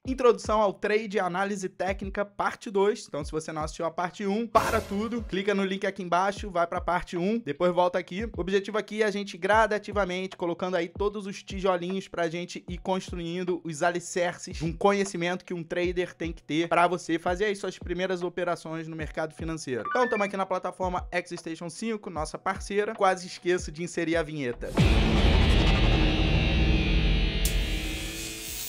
Introdução ao Trade e Análise Técnica, parte 2. Então, se você não assistiu a parte 1, para tudo, clica no link aqui embaixo, vai para a parte 1, depois volta aqui. O objetivo aqui é a gente gradativamente, colocando aí todos os tijolinhos para a gente ir construindo os alicerces de um conhecimento que um trader tem que ter para você fazer aí suas primeiras operações no mercado financeiro. Então, estamos aqui na plataforma XStation 5, nossa parceira. Quase esqueço de inserir a vinheta.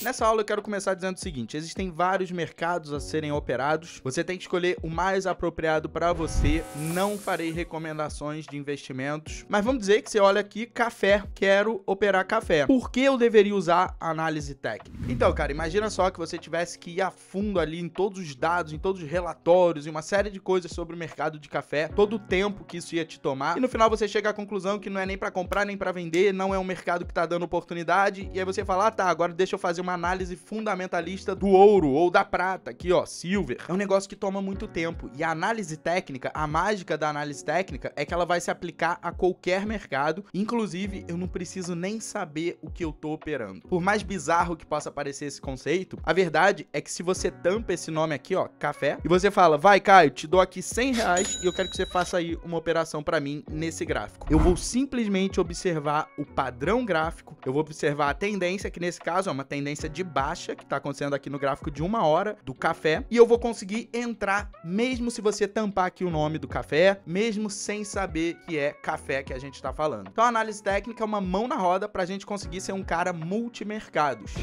Nessa aula eu quero começar dizendo o seguinte: existem vários mercados a serem operados, você tem que escolher o mais apropriado para você. Não farei recomendações de investimentos, mas vamos dizer que você olha aqui, café, quero operar café. Por que eu deveria usar análise técnica? Então, cara, imagina só que você tivesse que ir a fundo ali em todos os dados, em todos os relatórios e uma série de coisas sobre o mercado de café, todo o tempo que isso ia te tomar, e no final você chega à conclusão que não é nem para comprar nem para vender, não é um mercado que tá dando oportunidade, e aí você fala, ah tá, agora deixa eu fazer uma análise fundamentalista do ouro ou da prata, aqui ó, silver. É um negócio que toma muito tempo, e a análise técnica, a mágica da análise técnica é que ela vai se aplicar a qualquer mercado, inclusive eu não preciso nem saber o que eu tô operando. Por mais bizarro que possa parecer esse conceito, a verdade é que se você tampa esse nome aqui ó, café, e você fala, vai Caio, te dou aqui R$100 e eu quero que você faça aí uma operação para mim nesse gráfico. Eu vou simplesmente observar o padrão gráfico, eu vou observar a tendência, que nesse caso é uma tendência de baixa, que tá acontecendo aqui no gráfico de 1 hora do café, e eu vou conseguir entrar, mesmo se você tampar aqui o nome do café, mesmo sem saber que é café que a gente tá falando. Então a análise técnica é uma mão na roda pra gente conseguir ser um cara multimercados.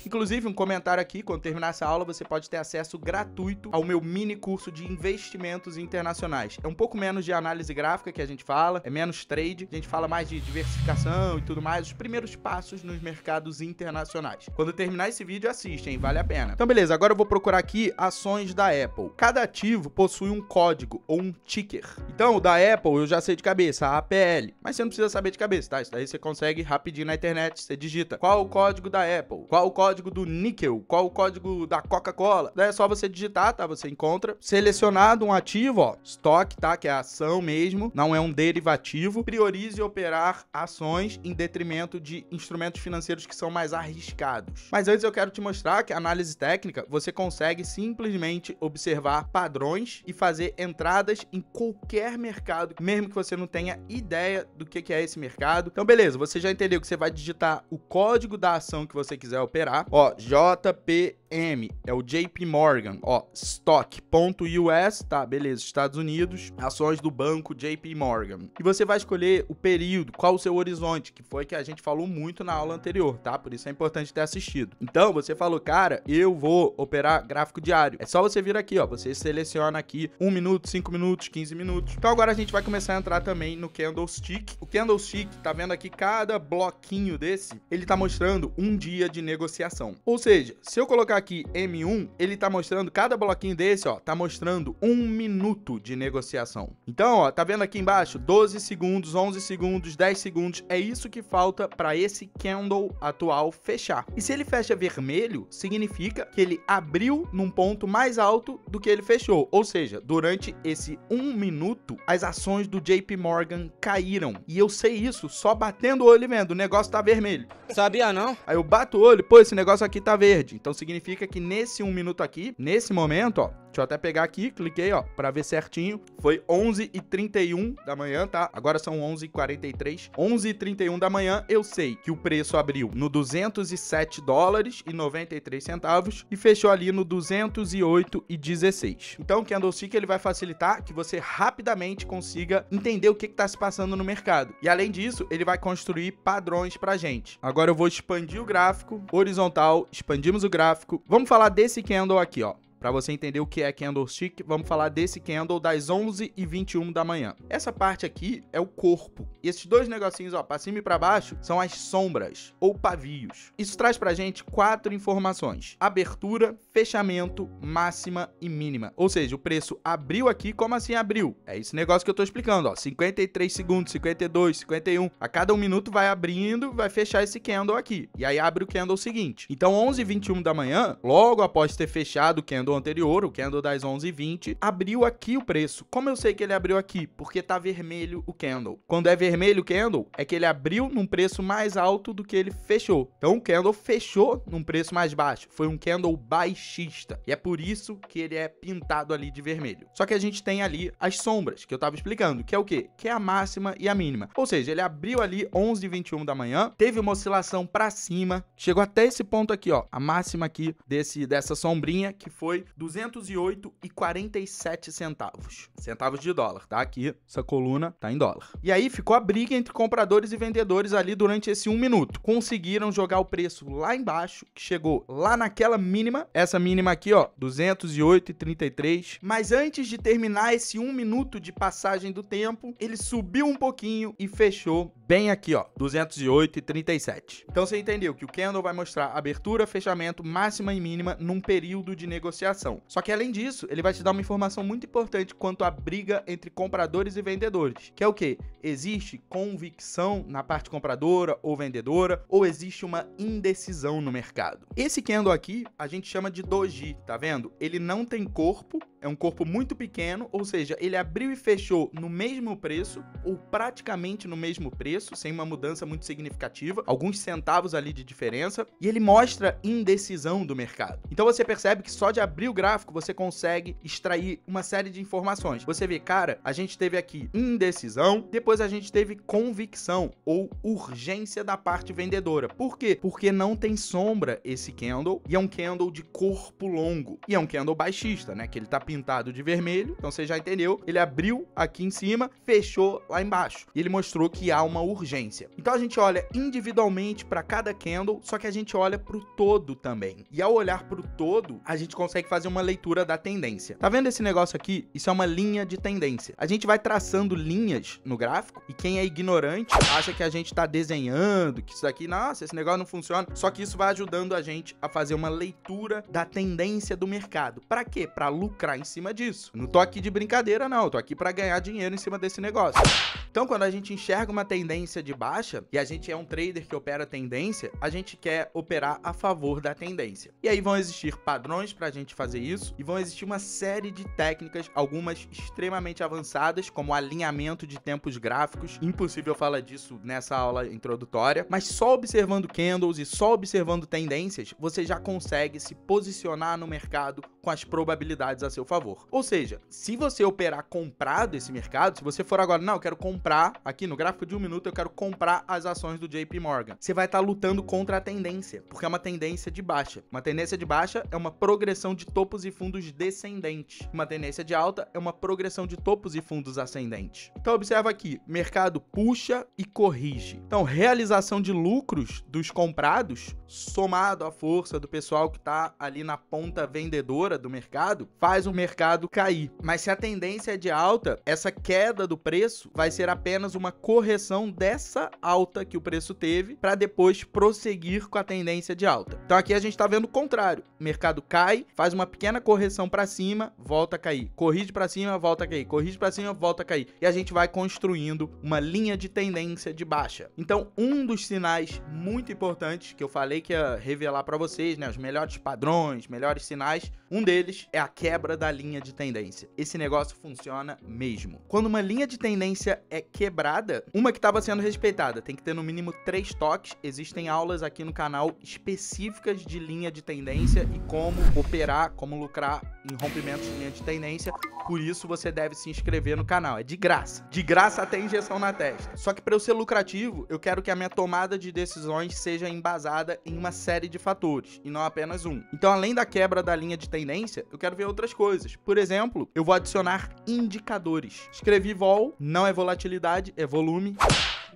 Inclusive, um comentário aqui, quando terminar essa aula, você pode ter acesso gratuito ao meu mini curso de investimentos internacionais. É um pouco menos de análise gráfica que a gente fala, é menos trade, a gente fala mais de diversificação e tudo mais, os primeiros passos nos mercados internacionais. Quando terminar esse vídeo, assiste, hein? Vale a pena. Então, beleza, agora eu vou procurar aqui ações da Apple. Cada ativo possui um código ou um ticker. Então, o da Apple eu já sei de cabeça, a APL, mas você não precisa saber de cabeça, tá? Isso daí você consegue rapidinho na internet, você digita qual o código da Apple, qual o código do níquel, qual o código da Coca-Cola. Daí é só você digitar, tá? Você encontra. Selecionado um ativo, ó, estoque, tá? Que é a ação mesmo, não é um derivativo. Priorize operar ações em detrimento de instrumentos financeiros que são mais arriscados. Mas antes eu quero te mostrar que a análise técnica, você consegue simplesmente observar padrões e fazer entradas em qualquer mercado, mesmo que você não tenha ideia do que é esse mercado. Então, beleza, você já entendeu que você vai digitar o código da ação que você quiser operar. Ó, JPM, é o JP Morgan, ó, stock.us, tá, beleza, Estados Unidos, ações do banco JP Morgan. E você vai escolher o período, qual o seu horizonte, que foi que a gente falou muito na aula anterior, tá, por isso é importante ter assistido. Então, você falou, cara, eu vou operar gráfico diário. É só você vir aqui, ó, você seleciona aqui 1 minuto, 5 minutos, 15 minutos. Então, agora a gente vai começar a entrar também no Candlestick. O Candlestick, tá vendo aqui, cada bloquinho desse, ele tá mostrando um dia de negociação. Ou seja, se eu colocar aqui M1, ele tá mostrando, cada bloquinho desse, ó, tá mostrando 1 minuto de negociação. Então, ó, tá vendo aqui embaixo? 12 segundos, 11 segundos, 10 segundos. É isso que falta para esse candle atual fechar. E se ele fecha vermelho, significa que ele abriu num ponto mais alto do que ele fechou. Ou seja, durante esse 1 minuto, as ações do JP Morgan caíram. E eu sei isso só batendo o olho e vendo, o negócio tá vermelho. Sabia não? Aí eu bato o olho, pô, esse negócio aqui tá verde. Então significa que nesse 1 minuto aqui, nesse momento, ó, deixa eu até pegar aqui, cliquei, ó, pra ver certinho. Foi 11h31 da manhã, tá? Agora são 11h43. 11h31 da manhã, eu sei que o preço abriu no $207,93 e fechou ali no 208,16. Então o Candlestick, ele vai facilitar que você rapidamente consiga entender o que tá se passando no mercado. E além disso, ele vai construir padrões pra gente. Agora eu vou expandir o gráfico, horizontal, expandimos o gráfico. Vamos falar desse candle aqui, ó. Para você entender o que é Candlestick, vamos falar desse candle das 11h21 da manhã. Essa parte aqui é o corpo. E esses dois negocinhos, ó, para cima e para baixo, são as sombras ou pavios. Isso traz pra gente 4 informações: abertura, fechamento, máxima e mínima. Ou seja, o preço abriu aqui, como assim abriu? É esse negócio que eu tô explicando, ó. 53 segundos, 52, 51. A cada 1 minuto vai abrindo, vai fechar esse candle aqui. E aí abre o candle seguinte. Então, 11h21 da manhã, logo após ter fechado o candle candle anterior, o candle das 11h20, abriu aqui o preço. Como eu sei que ele abriu aqui? Porque tá vermelho o candle. Quando é vermelho o candle, é que ele abriu num preço mais alto do que ele fechou. Então o candle fechou num preço mais baixo. Foi um candle baixista. E é por isso que ele é pintado ali de vermelho. Só que a gente tem ali as sombras, que eu tava explicando, que é o quê? Que é a máxima e a mínima. Ou seja, ele abriu ali 11h21 da manhã, teve uma oscilação para cima, chegou até esse ponto aqui, ó, a máxima aqui dessa sombrinha, que foi 208,47 centavos. Centavos de dólar, tá? Aqui, essa coluna tá em dólar. E aí ficou a briga entre compradores e vendedores ali durante esse 1 minuto. Conseguiram jogar o preço lá embaixo, que chegou lá naquela mínima, essa mínima aqui, ó, 208,33. Mas antes de terminar esse 1 minuto de passagem do tempo, ele subiu um pouquinho e fechou bem aqui, ó, 208,37. Então você entendeu que o candle vai mostrar abertura, fechamento, máxima e mínima num período de negociação. Só que além disso, ele vai te dar uma informação muito importante quanto à briga entre compradores e vendedores, que é o quê? Existe convicção na parte compradora ou vendedora, ou existe uma indecisão no mercado. Esse candle aqui, a gente chama de doji, tá vendo? Ele não tem corpo, é um corpo muito pequeno, ou seja, ele abriu e fechou no mesmo preço, ou praticamente no mesmo preço, sem uma mudança muito significativa, alguns centavos ali de diferença, e ele mostra indecisão do mercado. Então você percebe que só de abrir o gráfico você consegue extrair uma série de informações. Você vê, cara, a gente teve aqui indecisão, depois a gente teve convicção, ou urgência da parte vendedora. Por quê? Porque não tem sombra esse candle, e é um candle de corpo longo, e é um candle baixista, né, que ele tá pintado de vermelho, então você já entendeu, ele abriu aqui em cima, fechou lá embaixo, e ele mostrou que há uma urgência. Então a gente olha individualmente para cada candle, só que a gente olha para o todo também, e ao olhar para o todo, a gente consegue fazer uma leitura da tendência. Tá vendo esse negócio aqui? Isso é uma linha de tendência. A gente vai traçando linhas no gráfico, e quem é ignorante acha que a gente tá desenhando, que isso daqui, nossa, esse negócio não funciona, só que isso vai ajudando a gente a fazer uma leitura da tendência do mercado. Para quê? Para lucrar em cima disso. Não tô aqui de brincadeira, não. Eu tô aqui para ganhar dinheiro em cima desse negócio. Então, quando a gente enxerga uma tendência de baixa, e a gente é um trader que opera tendência, a gente quer operar a favor da tendência. E aí vão existir padrões pra gente fazer isso, e vão existir uma série de técnicas, algumas extremamente avançadas, como alinhamento de tempos gráficos. Impossível falar disso nessa aula introdutória, mas só observando candles e só observando tendências, você já consegue se posicionar no mercado com as probabilidades a seu favor. Ou seja, se você operar comprado esse mercado, se você for agora, não, eu quero comprar, aqui no gráfico de 1 minuto, eu quero comprar as ações do JP Morgan, você vai estar lutando contra a tendência, porque é uma tendência de baixa. Uma tendência de baixa é uma progressão de topos e fundos descendentes. Uma tendência de alta é uma progressão de topos e fundos ascendentes. Então observa aqui, mercado puxa e corrige. Então, realização de lucros dos comprados, somado à força do pessoal que está ali na ponta vendedora do mercado, faz o mercado cair. Mas se a tendência é de alta, essa queda do preço vai ser apenas uma correção dessa alta que o preço teve, para depois prosseguir com a tendência de alta. Então aqui a gente está vendo o contrário. O mercado cai, faz uma pequena correção para cima, volta a cair. Corrige para cima, volta a cair. Corrige para cima, volta a cair. E a gente vai construindo uma linha de tendência de baixa. Então, um dos sinais muito importantes que eu falei que ia revelar para vocês, né, os melhores padrões, melhores sinais, um deles é a quebra da linha de tendência. Esse negócio funciona mesmo. Quando uma linha de tendência é quebrada, uma que estava sendo respeitada, tem que ter no mínimo 3 toques. Existem aulas aqui no canal específicas de linha de tendência e como operar, como lucrar em rompimentos de linha de tendência. Por isso você deve se inscrever no canal. É de graça. De graça até injeção na testa. Só que para eu ser lucrativo, eu quero que a minha tomada de decisões seja embasada em uma série de fatores e não apenas um. Então, além da quebra da linha de tendência, eu quero ver outras coisas. Por exemplo, eu vou adicionar indicadores. Escrevi vol, não é volatilidade, é volume.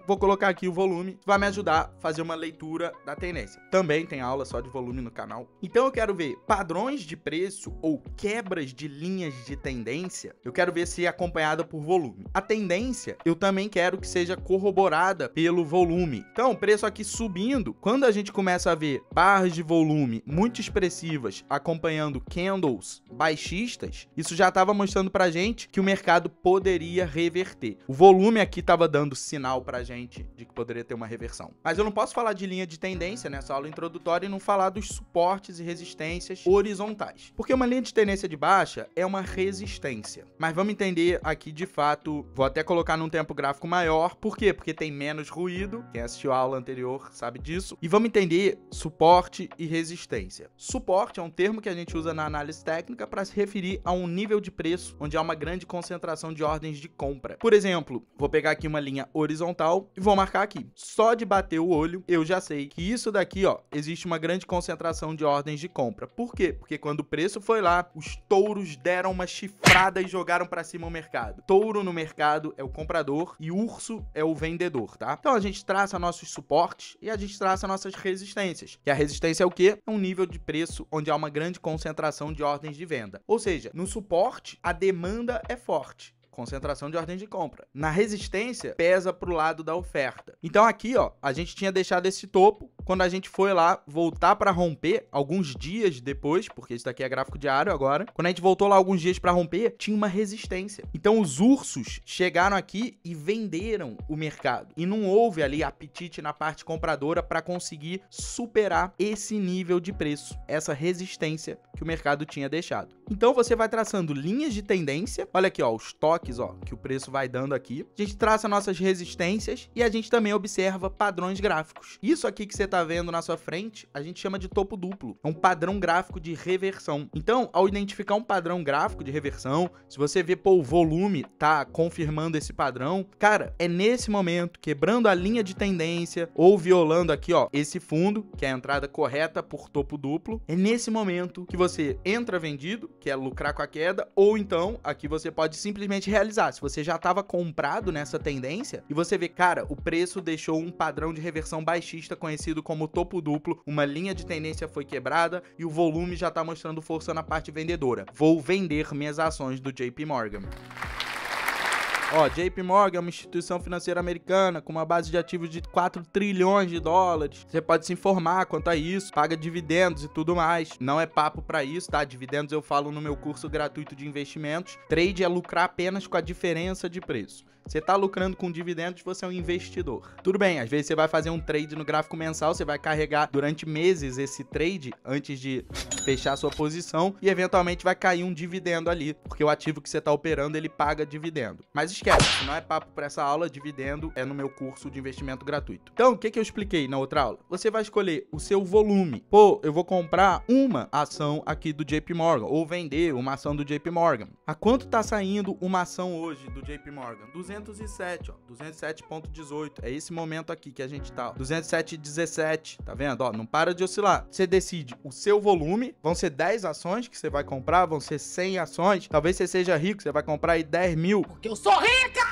Vou colocar aqui o volume, vai me ajudar a fazer uma leitura da tendência. Também tem aula só de volume no canal. Então eu quero ver padrões de preço ou quebras de linhas de tendência. Eu quero ver se é acompanhada por volume. A tendência, eu também quero que seja corroborada pelo volume. Então, o preço aqui subindo, quando a gente começa a ver barras de volume muito expressivas acompanhando candles baixistas, isso já estava mostrando pra gente que o mercado poderia reverter. O volume aqui estava dando sinal pra gente gente de que poderia ter uma reversão. Mas eu não posso falar de linha de tendência nessa aula introdutória e não falar dos suportes e resistências horizontais. Porque uma linha de tendência de baixa é uma resistência. Mas vamos entender aqui de fato, vou até colocar num tempo gráfico maior. Por quê? Porque tem menos ruído. Quem assistiu a aula anterior sabe disso. E vamos entender suporte e resistência. Suporte é um termo que a gente usa na análise técnica para se referir a um nível de preço onde há uma grande concentração de ordens de compra. Por exemplo, vou pegar aqui uma linha horizontal e vou marcar aqui. Só de bater o olho, eu já sei que isso daqui, ó, existe uma grande concentração de ordens de compra. Por quê? Porque quando o preço foi lá, os touros deram uma chifrada e jogaram para cima o mercado. Touro no mercado é o comprador e urso é o vendedor, tá? Então a gente traça nossos suportes e a gente traça nossas resistências. E a resistência é o quê? É um nível de preço onde há uma grande concentração de ordens de venda. Ou seja, no suporte, a demanda é forte. Concentração de ordens de compra. Na resistência, pesa pro lado da oferta. Então aqui, ó, a gente tinha deixado esse topo. Quando a gente foi lá voltar para romper, alguns dias depois, porque isso daqui é gráfico diário agora, quando a gente voltou lá alguns dias para romper, tinha uma resistência. Então os ursos chegaram aqui e venderam o mercado. E não houve ali apetite na parte compradora para conseguir superar esse nível de preço, essa resistência que o mercado tinha deixado. Então você vai traçando linhas de tendência. Olha aqui, ó, os toques, ó, que o preço vai dando aqui. A gente traça nossas resistências e a gente também observa padrões gráficos. Isso aqui que você tá vendo na sua frente, a gente chama de topo duplo. É um padrão gráfico de reversão. Então, ao identificar um padrão gráfico de reversão, se você vê, pô, o volume tá confirmando esse padrão, cara, é nesse momento, quebrando a linha de tendência ou violando aqui, ó, esse fundo, que é a entrada correta por topo duplo, é nesse momento que você entra vendido, que é lucrar com a queda, ou então, aqui você pode simplesmente realizar. Se você já estava comprado nessa tendência e você vê, cara, o preço deixou um padrão de reversão baixista conhecido como topo duplo, uma linha de tendência foi quebrada e o volume já está mostrando força na parte vendedora. Vou vender minhas ações do JP Morgan. Ó, JP Morgan é uma instituição financeira americana com uma base de ativos de 4 trilhões de dólares. Você pode se informar quanto a isso, paga dividendos e tudo mais. Não é papo pra isso, tá? Dividendos eu falo no meu curso gratuito de investimentos. Trade é lucrar apenas com a diferença de preço. Você tá lucrando com dividendos, você é um investidor. Tudo bem, às vezes você vai fazer um trade no gráfico mensal, você vai carregar durante meses esse trade antes de fechar sua posição e eventualmente vai cair um dividendo ali, porque o ativo que você tá operando, ele paga dividendo. Mas esquece, não é papo para essa aula, dividendo é no meu curso de investimento gratuito. Então, o que eu expliquei na outra aula? Você vai escolher o seu volume. Pô, eu vou comprar uma ação aqui do JP Morgan, ou vender uma ação do JP Morgan. A quanto tá saindo uma ação hoje do JP Morgan? 207, ó, 207,18. É esse momento aqui que a gente tá, ó, 207,17, tá vendo? Ó, não para de oscilar. Você decide o seu volume, vão ser 10 ações que você vai comprar, vão ser 100 ações. Talvez você seja rico, você vai comprar aí 10 mil. Porque eu sou rica!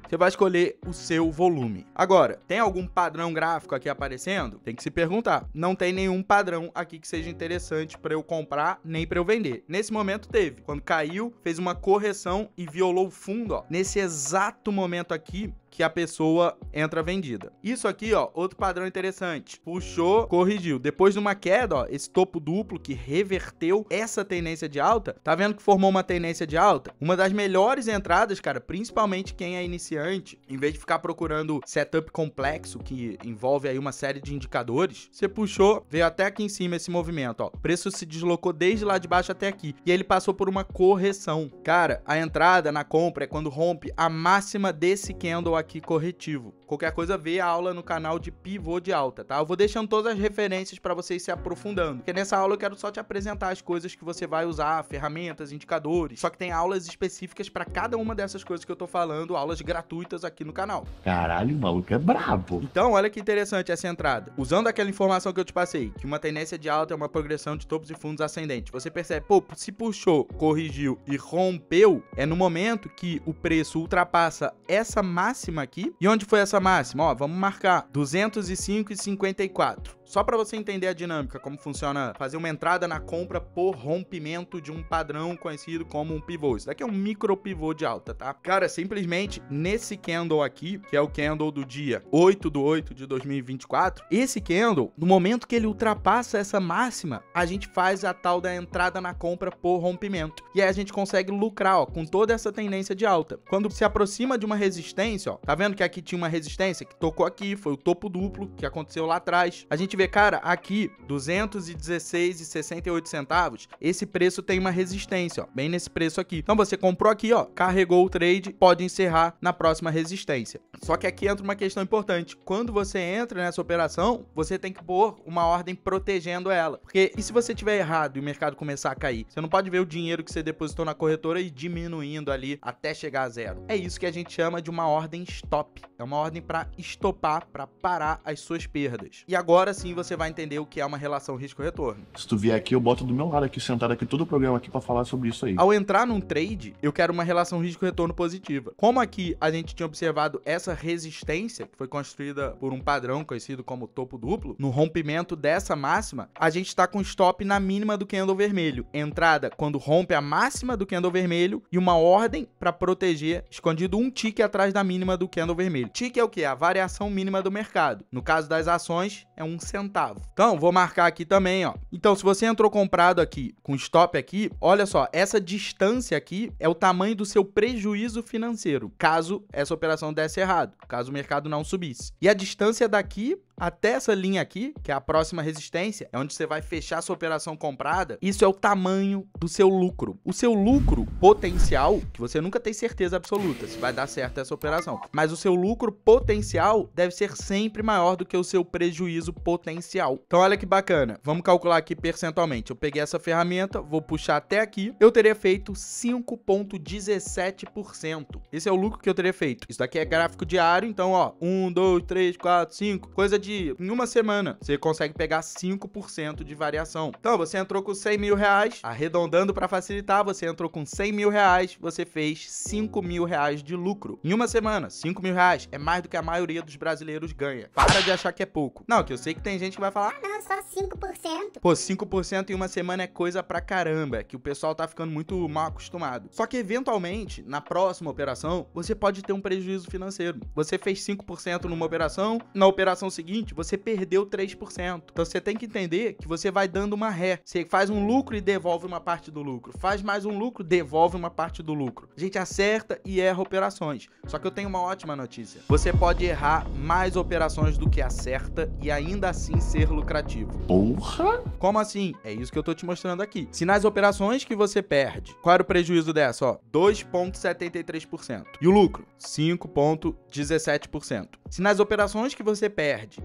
Você vai escolher o seu volume. Agora, tem algum padrão gráfico aqui aparecendo? Tem que se perguntar. Não tem nenhum padrão aqui que seja interessante para eu comprar, nem para eu vender. Nesse momento teve. Quando caiu, fez uma correção e violou o fundo, ó. Nesse exato momento aqui, que a pessoa entra vendida. Isso aqui, ó, outro padrão interessante. Puxou, corrigiu. Depois de uma queda, ó, esse topo duplo que reverteu essa tendência de alta, tá vendo que formou uma tendência de alta? Uma das melhores entradas, cara, principalmente quem é iniciante, em vez de ficar procurando setup complexo, que envolve aí uma série de indicadores, você puxou, veio até aqui em cima esse movimento, ó. O preço se deslocou desde lá de baixo até aqui. E ele passou por uma correção. Cara, a entrada na compra é quando rompe a máxima desse candle aqui corretivo. Qualquer coisa, vê a aula no canal de pivô de alta, tá? Eu vou deixando todas as referências para vocês se aprofundando, porque nessa aula eu quero só te apresentar as coisas que você vai usar, ferramentas, indicadores, só que tem aulas específicas para cada uma dessas coisas que eu tô falando, aulas gratuitas aqui no canal. Caralho, o maluco é brabo. Então, olha que interessante essa entrada. Usando aquela informação que eu te passei, que uma tendência de alta é uma progressão de topos e fundos ascendentes, você percebe, pô, se puxou, corrigiu e rompeu, é no momento que o preço ultrapassa essa máxima aqui. E onde foi essa máxima? Ó, vamos marcar 205,54. Só para você entender a dinâmica, como funciona fazer uma entrada na compra por rompimento de um padrão conhecido como um pivô. Isso daqui é um micro pivô de alta, tá? Cara, simplesmente nesse candle aqui, que é o candle do dia 8/8 de 2024, esse candle, no momento que ele ultrapassa essa máxima, a gente faz a tal da entrada na compra por rompimento. E aí a gente consegue lucrar, ó, com toda essa tendência de alta. Quando se aproxima de uma resistência, ó, Tá vendo que aqui tinha uma resistência que tocou aqui, foi o topo duplo que aconteceu lá atrás. A gente vê, cara, aqui 216,68 centavos, esse preço tem uma resistência, ó, bem nesse preço aqui. Então você comprou aqui, ó, carregou o trade, pode encerrar na próxima resistência. Só que aqui entra uma questão importante. Quando você entra nessa operação, você tem que pôr uma ordem protegendo ela. Porque e se você tiver errado e o mercado começar a cair? Você não pode ver o dinheiro que você depositou na corretora e diminuindo ali até chegar a zero. É isso que a gente chama de uma ordem stop. É uma ordem para estopar, para parar as suas perdas. E agora sim você vai entender o que é uma relação risco-retorno. Se tu vier aqui, eu boto do meu lado aqui, sentado aqui, todo o programa aqui pra falar sobre isso aí. Ao entrar num trade, eu quero uma relação risco-retorno positiva. Como aqui a gente tinha observado essa resistência, que foi construída por um padrão conhecido como topo duplo, no rompimento dessa máxima, a gente está com stop na mínima do candle vermelho. Entrada quando rompe a máxima do candle vermelho e uma ordem para proteger, escondido um tick atrás da mínima do candle vermelho. Tick é o que? A variação mínima do mercado. No caso das ações, é 1 centavo. Então, vou marcar aqui também, ó. Então, se você entrou comprado aqui, com stop aqui, olha só, essa distância aqui é o tamanho do seu prejuízo financeiro, caso essa operação desse errado, caso o mercado não subisse. E a distância daqui até essa linha aqui, que é a próxima resistência, é onde você vai fechar sua operação comprada, isso é o tamanho do seu lucro. O seu lucro potencial, que você nunca tem certeza absoluta se vai dar certo essa operação, mas o seu lucro potencial deve ser sempre maior do que o seu prejuízo potencial. Então olha que bacana, vamos calcular aqui percentualmente. Eu peguei essa ferramenta, vou puxar até aqui, eu teria feito 5,17%. Esse é o lucro que eu teria feito. Isso daqui é gráfico diário, então ó, 1, 2, 3, 4, 5, coisa de em uma semana, você consegue pegar 5% de variação. Então, você entrou com 100 mil reais, arredondando para facilitar, você entrou com 100 mil reais, você fez 5 mil reais de lucro. Em uma semana, 5 mil reais é mais do que a maioria dos brasileiros ganha. Para de achar que é pouco. Não, que eu sei que tem gente que vai falar, não, só 5%. Pô, 5% em uma semana é coisa pra caramba, que o pessoal tá ficando muito mal acostumado. Só que, eventualmente, na próxima operação, você pode ter um prejuízo financeiro. Você fez 5% numa operação, na operação seguinte, você perdeu 3%. Então você tem que entender que você vai dando uma ré. Você faz um lucro e devolve uma parte do lucro. Faz mais um lucro, devolve uma parte do lucro. A gente acerta e erra operações. Só que eu tenho uma ótima notícia. Você pode errar mais operações do que acerta e ainda assim ser lucrativo. Porra! Como assim? É isso que eu tô te mostrando aqui. Se nas operações que você perde, qual era o prejuízo dessa? Ó, 2,73%. E o lucro? 5,17%. Se nas operações que você perde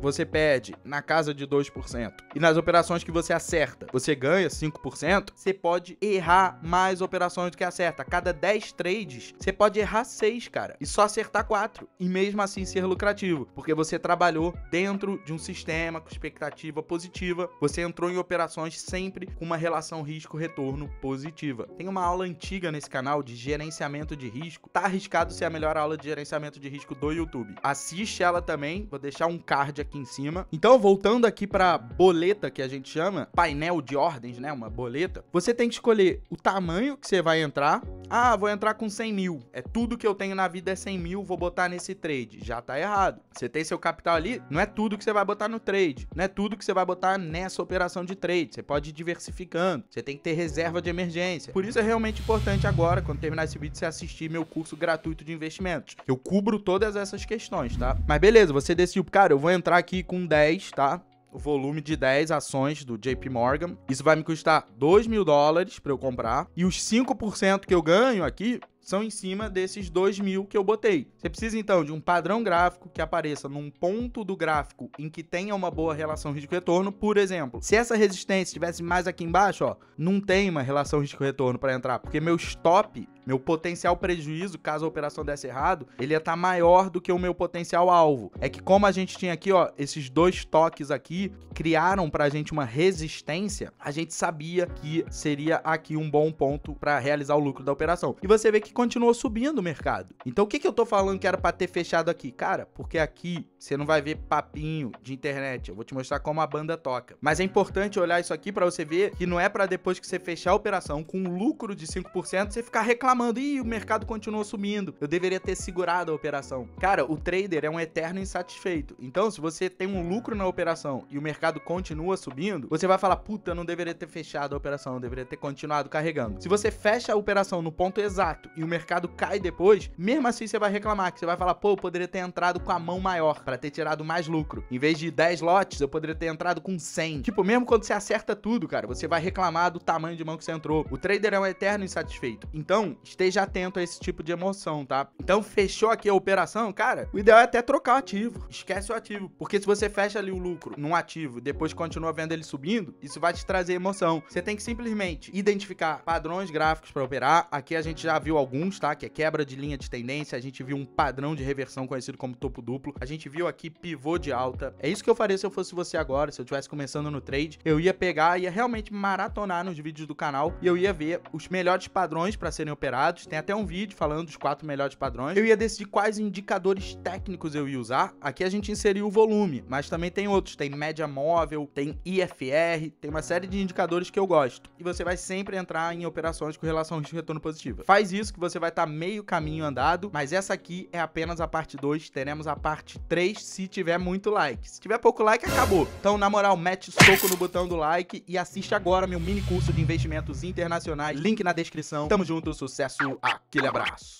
na casa de 2%, e nas operações que você acerta, você ganha 5%, você pode errar mais operações do que acerta. A cada 10 trades, você pode errar 6, cara, e só acertar 4, e mesmo assim ser lucrativo, porque você trabalhou dentro de um sistema com expectativa positiva, você entrou em operações sempre com uma relação risco-retorno positiva. Tem uma aula antiga nesse canal de gerenciamento de risco, tá arriscado ser a melhor aula de gerenciamento de risco do YouTube. Assiste ela também, vou deixar um card aqui em cima. Então, voltando aqui para boleta, que a gente chama, painel de ordens, né, uma boleta, você tem que escolher o tamanho que você vai entrar. Ah, vou entrar com 100 mil, é tudo que eu tenho na vida é 100 mil, vou botar nesse trade. Já tá errado. Você tem seu capital ali, não é tudo que você vai botar no trade, não é tudo que você vai botar nessa operação de trade, você pode ir diversificando, você tem que ter reserva de emergência. Por isso é realmente importante agora, quando terminar esse vídeo, você assistir meu curso gratuito de investimentos. Eu cubro todas essas questões, tá? Mas beleza, você decidiu, cara, eu vou entrar aqui com 10, tá? O volume de 10 ações do JP Morgan. Isso vai me custar $2.000 para eu comprar. E os 5% que eu ganho aqui são em cima desses 2.000 que eu botei. Você precisa, então, de um padrão gráfico que apareça num ponto do gráfico em que tenha uma boa relação risco-retorno. Por exemplo, se essa resistência estivesse mais aqui embaixo, ó, não tem uma relação risco-retorno para entrar, porque meu stop, meu potencial prejuízo, caso a operação desse errado, ele ia estar maior do que o meu potencial alvo. É que como a gente tinha aqui, ó, esses dois toques aqui, que criaram pra gente uma resistência, a gente sabia que seria aqui um bom ponto para realizar o lucro da operação. E você vê que continuou subindo o mercado. Então o que eu tô falando que era para ter fechado aqui? Cara, porque aqui Você não vai ver papinho de internet. Eu vou te mostrar como a banda toca. Mas é importante olhar isso aqui pra você ver que não é pra depois que você fechar a operação com um lucro de 5%, você ficar reclamando, ih, o mercado continuou subindo, eu deveria ter segurado a operação. Cara, o trader é um eterno insatisfeito. Então, se você tem um lucro na operação e o mercado continua subindo, você vai falar, puta, eu não deveria ter fechado a operação, eu deveria ter continuado carregando. Se você fecha a operação no ponto exato e o mercado cai depois, mesmo assim você vai reclamar, que você vai falar, pô, eu poderia ter entrado com a mão maior pra ter tirado mais lucro. Em vez de 10 lotes, eu poderia ter entrado com 100. Tipo, mesmo quando você acerta tudo, cara, você vai reclamar do tamanho de mão que você entrou. O trader é um eterno insatisfeito. Então, esteja atento a esse tipo de emoção, tá? Então, fechou aqui a operação, cara, o ideal é até trocar o ativo. Esquece o ativo. Porque se você fecha ali o lucro num ativo e depois continua vendo ele subindo, isso vai te trazer emoção. Você tem que simplesmente identificar padrões gráficos para operar. Aqui a gente já viu alguns, tá? Que é quebra de linha de tendência. A gente viu um padrão de reversão conhecido como topo duplo. A gente viu aqui pivô de alta. É isso que eu faria se eu fosse você agora, se eu estivesse começando no trade. Eu ia pegar, ia realmente maratonar nos vídeos do canal e eu ia ver os melhores padrões para serem operados. Tem até um vídeo falando dos 4 melhores padrões. Eu ia decidir quais indicadores técnicos eu ia usar. Aqui a gente inseriu o volume, mas também tem outros. Tem média móvel, tem IFR, tem uma série de indicadores que eu gosto. E você vai sempre entrar em operações com relação ao risco e retorno positivo. Faz isso que você vai estar meio caminho andado, mas essa aqui é apenas a parte 2. Teremos a parte 3 se tiver muito like. Se tiver pouco like, acabou. Então, na moral, mete soco no botão do like e assiste agora meu mini curso de investimentos internacionais. Link na descrição. Tamo junto, sucesso, aquele abraço.